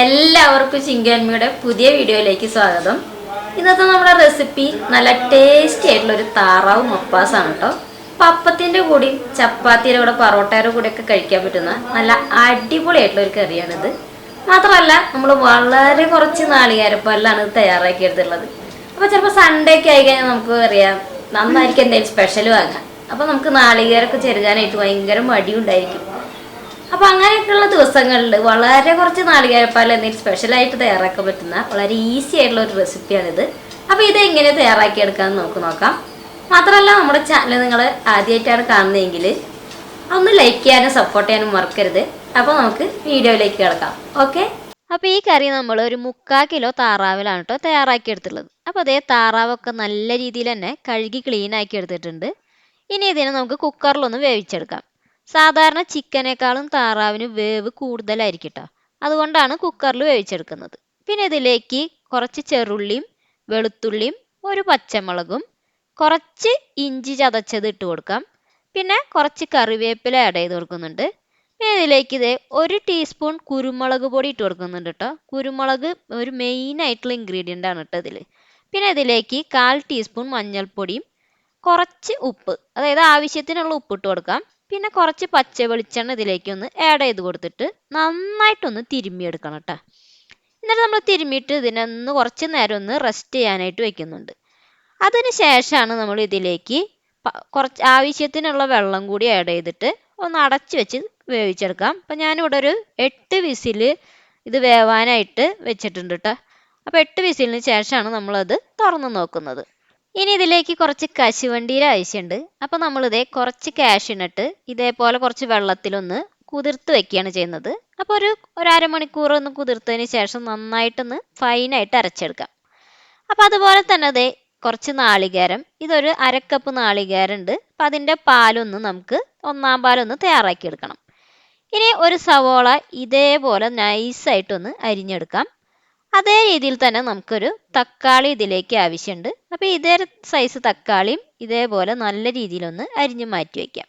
എല്ലാവർക്കും ചിങ്കന്മയുടെ പുതിയ വീഡിയോയിലേക്ക് സ്വാഗതം. ഇന്നത്തെ നമ്മുടെ റെസിപ്പി നല്ല ടേസ്റ്റി ആയിട്ടുള്ള ഒരു താറാവ് മപ്പാസാണ് കേട്ടോ. പപ്പത്തിൻ്റെ കൂടെയും ചപ്പാത്തിയുടെ കൂടെ പൊറോട്ടയുടെ കൂടെ ഒക്കെ കഴിക്കാൻ പറ്റുന്ന നല്ല അടിപൊളിയായിട്ടുള്ള ഒരു കറിയാണിത്. മാത്രമല്ല നമ്മൾ വളരെ കുറച്ച് നാളികേരപ്പാലിലാണ് ഇത് തയ്യാറാക്കിയെടുത്തുള്ളത്. അപ്പോൾ ചിലപ്പോൾ സൺഡേ ഒക്കെ ആയി കഴിഞ്ഞാൽ നമുക്ക് അറിയാം നന്നായിരിക്കും എന്തെങ്കിലും സ്പെഷ്യൽ വാങ്ങാം. അപ്പോൾ നമുക്ക് നാളികേരമൊക്കെ ചെരുകാനായിട്ട് ഭയങ്കര മടിയുണ്ടായിരിക്കും. അപ്പോൾ അങ്ങനെയൊക്കെയുള്ള ദിവസങ്ങളിൽ വളരെ കുറച്ച് നാളികേരപ്പാൽ എന്തെങ്കിലും സ്പെഷ്യലായിട്ട് തയ്യാറാക്കാൻ പറ്റുന്ന വളരെ ഈസി ആയിട്ടുള്ള ഒരു റെസിപ്പിയാണിത്. അപ്പോൾ ഇത് എങ്ങനെ തയ്യാറാക്കിയെടുക്കാമെന്ന് നമുക്ക് നോക്കാം. മാത്രമല്ല നമ്മുടെ ചാനൽ നിങ്ങൾ ആദ്യമായിട്ടാണ് കാണുന്നതെങ്കിൽ ഒന്ന് ലൈക്ക് ചെയ്യാനും സപ്പോർട്ട് ചെയ്യാനും മറക്കരുത്. അപ്പോൾ നമുക്ക് വീഡിയോയിലേക്ക് കിടക്കാം. ഓക്കെ. അപ്പോൾ ഈ കറി നമ്മൾ ഒരു 3/4 കിലോ താറാവിലാണ് കേട്ടോ തയ്യാറാക്കിയെടുത്തുള്ളത്. അപ്പോൾ അതേ താറാവൊക്കെ നല്ല രീതിയിൽ തന്നെ കഴുകി ക്ലീൻ ആക്കി എടുത്തിട്ടുണ്ട്. ഇനി ഇതിനെ നമുക്ക് കുക്കറിലൊന്ന് വേവിച്ചെടുക്കാം. സാധാരണ ചിക്കനേക്കാളും താറാവിന് വേവ് കൂടുതലായിരിക്കും കേട്ടോ. അതുകൊണ്ടാണ് കുക്കറിൽ വേവിച്ചെടുക്കുന്നത്. പിന്നെ ഇതിലേക്ക് കുറച്ച് ചെറുള്ളിയും വെളുത്തുള്ളിയും ഒരു പച്ചമുളകും കുറച്ച് ഇഞ്ചി ചതച്ചത് ഇട്ട് കൊടുക്കാം. പിന്നെ കുറച്ച് കറിവേപ്പില ആഡ് ചെയ്ത് കൊടുക്കുന്നുണ്ട്. പിന്നെ ഇതിലേക്ക് ഇതേ 1 ടീസ്പൂൺ കുരുമുളക് പൊടി ഇട്ട് കൊടുക്കുന്നുണ്ട് കേട്ടോ. കുരുമുളക് ഒരു മെയിൻ ആയിട്ടുള്ള ഇൻഗ്രീഡിയൻ്റ് ആണ് കേട്ടോ ഇതിൽ. പിന്നെ ഇതിലേക്ക് 1/4 ടീസ്പൂൺ മഞ്ഞൾപ്പൊടിയും കുറച്ച് ഉപ്പ്, അതായത് ആവശ്യത്തിനുള്ള ഉപ്പ് ഇട്ട് കൊടുക്കാം. പിന്നെ കുറച്ച് പച്ച വെളിച്ചെണ്ണ ഇതിലേക്ക് ഒന്ന് ആഡ് ചെയ്ത് കൊടുത്തിട്ട് നന്നായിട്ടൊന്ന് തിരുമ്മിയെടുക്കണം കേട്ടോ. എന്നിട്ട് നമ്മൾ തിരുമ്മിയിട്ട് ഇതിനൊന്ന് കുറച്ച് നേരം ഒന്ന് റെസ്റ്റ് ചെയ്യാനായിട്ട് വെക്കുന്നുണ്ട്. അതിന് ശേഷമാണ് നമ്മൾ ഇതിലേക്ക് കുറച്ച് ആവശ്യത്തിനുള്ള വെള്ളം കൂടി ആഡ് ചെയ്തിട്ട് ഒന്ന് അടച്ച് വെച്ച് വേവിച്ചെടുക്കാം. അപ്പം ഞാനിവിടെ ഒരു 8 വിസിൽ ഇത് വേവാനായിട്ട് വെച്ചിട്ടുണ്ട് കേട്ടോ. അപ്പോൾ 8 വിസിലിന് ശേഷമാണ് നമ്മളത് തുറന്ന് നോക്കുന്നത്. ഇനി ഇതിലേക്ക് കുറച്ച് കശുവണ്ടിയുടെ ആവശ്യമുണ്ട്. അപ്പോൾ നമ്മളിതേ കുറച്ച് കാഷ്യൂനട്ട് ഇതേപോലെ കുറച്ച് വെള്ളത്തിലൊന്ന് കുതിർത്ത് വെക്കുകയാണ് ചെയ്യുന്നത്. അപ്പോൾ ഒരു അരമണിക്കൂർ ഒന്ന് കുതിർത്തതിന് ശേഷം നന്നായിട്ടൊന്ന് ഫൈനായിട്ട് അരച്ചെടുക്കാം. അപ്പോൾ അതുപോലെ തന്നെ അതേ കുറച്ച് നാളികേരം, ഇതൊരു 1/2 കപ്പ് നാളികേരം ഉണ്ട്. അപ്പം അതിൻ്റെ പാലൊന്ന് നമുക്ക് 1/4 പാലൊന്ന് തയ്യാറാക്കിയെടുക്കണം. ഇനി ഒരു സവോള ഇതേപോലെ നൈസായിട്ടൊന്ന് അരിഞ്ഞെടുക്കാം. അതേ രീതിയിൽ തന്നെ നമുക്കൊരു തക്കാളി ഇതിലേക്ക് ആവശ്യമുണ്ട്. അപ്പോൾ ഇതേ സൈസ് തക്കാളിയും ഇതേപോലെ നല്ല രീതിയിലൊന്ന് അരിഞ്ഞ് മാറ്റി വയ്ക്കാം.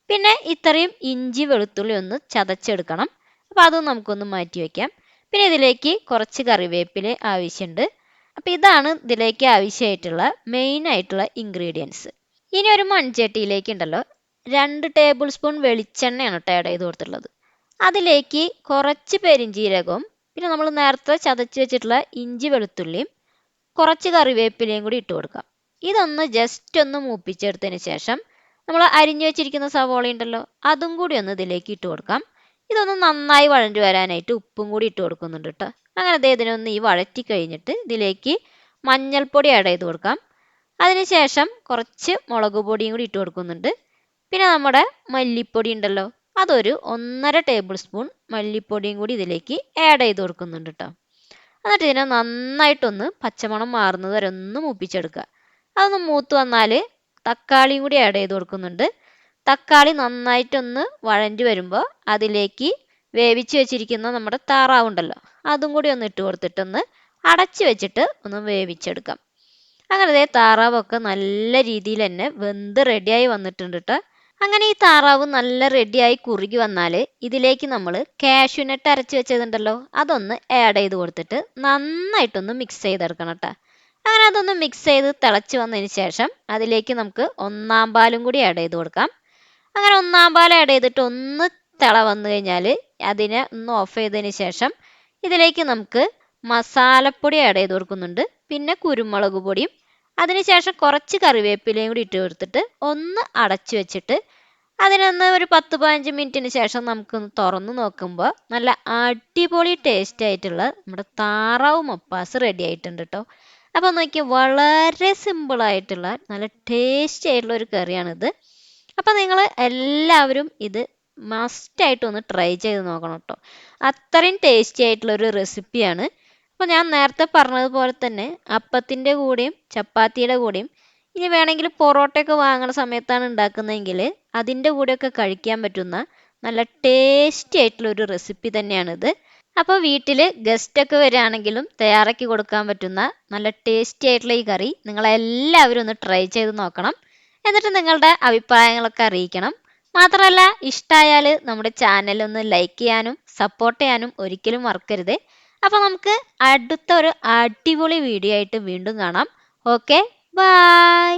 പിന്നെ ഇത്രയും ഇഞ്ചി വെളുത്തുള്ളി ഒന്ന് ചതച്ചെടുക്കണം. അപ്പോൾ അതും നമുക്കൊന്ന് മാറ്റി വയ്ക്കാം. പിന്നെ ഇതിലേക്ക് കുറച്ച് കറിവേപ്പില ആവശ്യമുണ്ട്. അപ്പോൾ ഇതാണ് ഇതിലേക്ക് ആവശ്യമായിട്ടുള്ള മെയിൻ ആയിട്ടുള്ള ഇൻഗ്രീഡിയൻസ്. ഇനി ഒരു മൺചട്ടിയിലേക്ക് ഉണ്ടല്ലോ 2 ടേബിൾ സ്പൂൺ വെളിച്ചെണ്ണയാണ് കേട്ടോ ആഡ് ചെയ്ത് കൊടുത്തിട്ടുള്ളത്. അതിലേക്ക് കുറച്ച് പെരിഞ്ജീരകവും പിന്നെ നമ്മൾ നേരത്തെ ചതച്ച് വെച്ചിട്ടുള്ള ഇഞ്ചി വെളുത്തുള്ളിയും കുറച്ച് കറിവേപ്പിലയും കൂടി ഇട്ട് കൊടുക്കാം. ഇതൊന്ന് ജസ്റ്റ് ഒന്ന് മൂപ്പിച്ചെടുത്തതിന് ശേഷം നമ്മൾ അരിഞ്ഞു വെച്ചിരിക്കുന്ന സവോള ഉണ്ടല്ലോ അതും കൂടി ഒന്ന് ഇതിലേക്ക് ഇട്ട് കൊടുക്കാം. ഇതൊന്ന് നന്നായി വഴഞ്ഞു വരാനായിട്ട് ഉപ്പും കൂടി ഇട്ട് കൊടുക്കുന്നുണ്ട് കേട്ടോ. അങ്ങനെ ഇതിനൊന്ന് ഈ വഴറ്റി കഴിഞ്ഞിട്ട് ഇതിലേക്ക് മഞ്ഞൾപ്പൊടി ആഡ് ചെയ്ത് കൊടുക്കാം. അതിനുശേഷം കുറച്ച് മുളക് പൊടിയും കൂടി ഇട്ട് കൊടുക്കുന്നുണ്ട്. പിന്നെ നമ്മുടെ മല്ലിപ്പൊടി ഉണ്ടല്ലോ അതൊരു 1/2 ടേബിൾ സ്പൂൺ മല്ലിപ്പൊടിയും കൂടി ഇതിലേക്ക് ആഡ് ചെയ്ത് കൊടുക്കുന്നുണ്ട് കേട്ടോ. എന്നിട്ട് ഇതിനെ നന്നായിട്ടൊന്ന് പച്ചമണം മാറുന്നത് വരെ ഒന്ന് മൂപ്പിച്ചെടുക്കുക. അതൊന്ന് മൂത്ത് വന്നാൽ തക്കാളിയും കൂടി ആഡ് ചെയ്ത് കൊടുക്കുന്നുണ്ട്. തക്കാളി നന്നായിട്ടൊന്ന് വഴഞ്ഞു വരുമ്പോൾ അതിലേക്ക് വേവിച്ച് വെച്ചിരിക്കുന്ന നമ്മുടെ താറാവുണ്ടല്ലോ അതും കൂടി ഒന്ന് ഇട്ട് കൊടുത്തിട്ടൊന്ന് അടച്ച് വെച്ചിട്ട് ഒന്ന് വേവിച്ചെടുക്കാം. അങ്ങനെ താറാവൊക്കെ നല്ല രീതിയിൽ തന്നെ വെന്ത് റെഡിയായി വന്നിട്ടുണ്ട് കേട്ടോ. അങ്ങനെ ഈ താറാവ് നല്ല റെഡിയായി കുറുകി വന്നാൽ ഇതിലേക്ക് നമ്മൾ കാഷ്യൂനട്ട് അരച്ച് വെച്ചതുണ്ടല്ലോ അതൊന്ന് ആഡ് ചെയ്ത് കൊടുത്തിട്ട് നന്നായിട്ടൊന്ന് മിക്സ് ചെയ്തെടുക്കണം കേട്ടോ. അങ്ങനെ അതൊന്ന് മിക്സ് ചെയ്ത് തിളച്ച് വന്നതിന് ശേഷം അതിലേക്ക് നമുക്ക് 1/4 പാലും കൂടി ആഡ് ചെയ്ത് കൊടുക്കാം. അങ്ങനെ 1/4 പാൽ ആഡ് ചെയ്തിട്ട് ഒന്ന് തിള വന്നു കഴിഞ്ഞാൽ അതിനെ ഒന്ന് ഓഫ് ചെയ്തതിന് ശേഷം ഇതിലേക്ക് നമുക്ക് മസാലപ്പൊടി ആഡ് ചെയ്ത് കൊടുക്കുന്നുണ്ട്. പിന്നെ കുരുമുളക് പൊടിയും അതിനുശേഷം കുറച്ച് കറിവേപ്പിലയും കൂടി ഇട്ട് കൊടുത്തിട്ട് ഒന്ന് അടച്ചു വെച്ചിട്ട് അതിനൊന്ന് ഒരു 10-15 മിനിറ്റിന് ശേഷം നമുക്കൊന്ന് തുറന്ന് നോക്കുമ്പോൾ നല്ല അടിപൊളി ടേസ്റ്റ് ആയിട്ടുള്ള നമ്മുടെ താറാവ് മപ്പാസ് റെഡി ആയിട്ടുണ്ട് കേട്ടോ. അപ്പോൾ നോക്കി വളരെ സിമ്പിളായിട്ടുള്ള നല്ല ടേസ്റ്റി ആയിട്ടുള്ള ഒരു കറിയാണിത്. അപ്പോൾ നിങ്ങൾ എല്ലാവരും ഇത് മസ്റ്റായിട്ടൊന്ന് ട്രൈ ചെയ്ത് നോക്കണം കേട്ടോ. അത്രയും ടേസ്റ്റി ആയിട്ടുള്ളൊരു റെസിപ്പിയാണ്. അപ്പോൾ ഞാൻ നേരത്തെ പറഞ്ഞതുപോലെ തന്നെ അപ്പത്തിൻ്റെ കൂടെയും ചപ്പാത്തിയുടെ കൂടെയും ഇനി വേണമെങ്കിൽ പൊറോട്ടയൊക്കെ വാങ്ങുന്ന സമയത്താണ് ഉണ്ടാക്കുന്നതെങ്കിൽ അതിൻ്റെ കൂടെയൊക്കെ കഴിക്കാൻ പറ്റുന്ന നല്ല ടേസ്റ്റി ആയിട്ടുള്ളൊരു റെസിപ്പി തന്നെയാണിത്. അപ്പോൾ വീട്ടിൽ ഗസ്റ്റൊക്കെ വരികയാണെങ്കിലും തയ്യാറാക്കി കൊടുക്കാൻ പറ്റുന്ന നല്ല ടേസ്റ്റി ആയിട്ടുള്ള ഈ കറി നിങ്ങളെല്ലാവരും ഒന്ന് ട്രൈ ചെയ്ത് നോക്കണം. എന്നിട്ട് നിങ്ങളുടെ അഭിപ്രായങ്ങളൊക്കെ അറിയിക്കണം. മാത്രമല്ല ഇഷ്ടമായാൽ നമ്മുടെ ചാനൽ ഒന്ന് ലൈക്ക് ചെയ്യാനും സപ്പോർട്ട് ചെയ്യാനും ഒരിക്കലും മറക്കരുത്. അപ്പോൾ നമുക്ക് അടുത്ത ഒരു അടിപൊളി വീഡിയോ ആയിട്ട് വീണ്ടും കാണാം. Okay, by.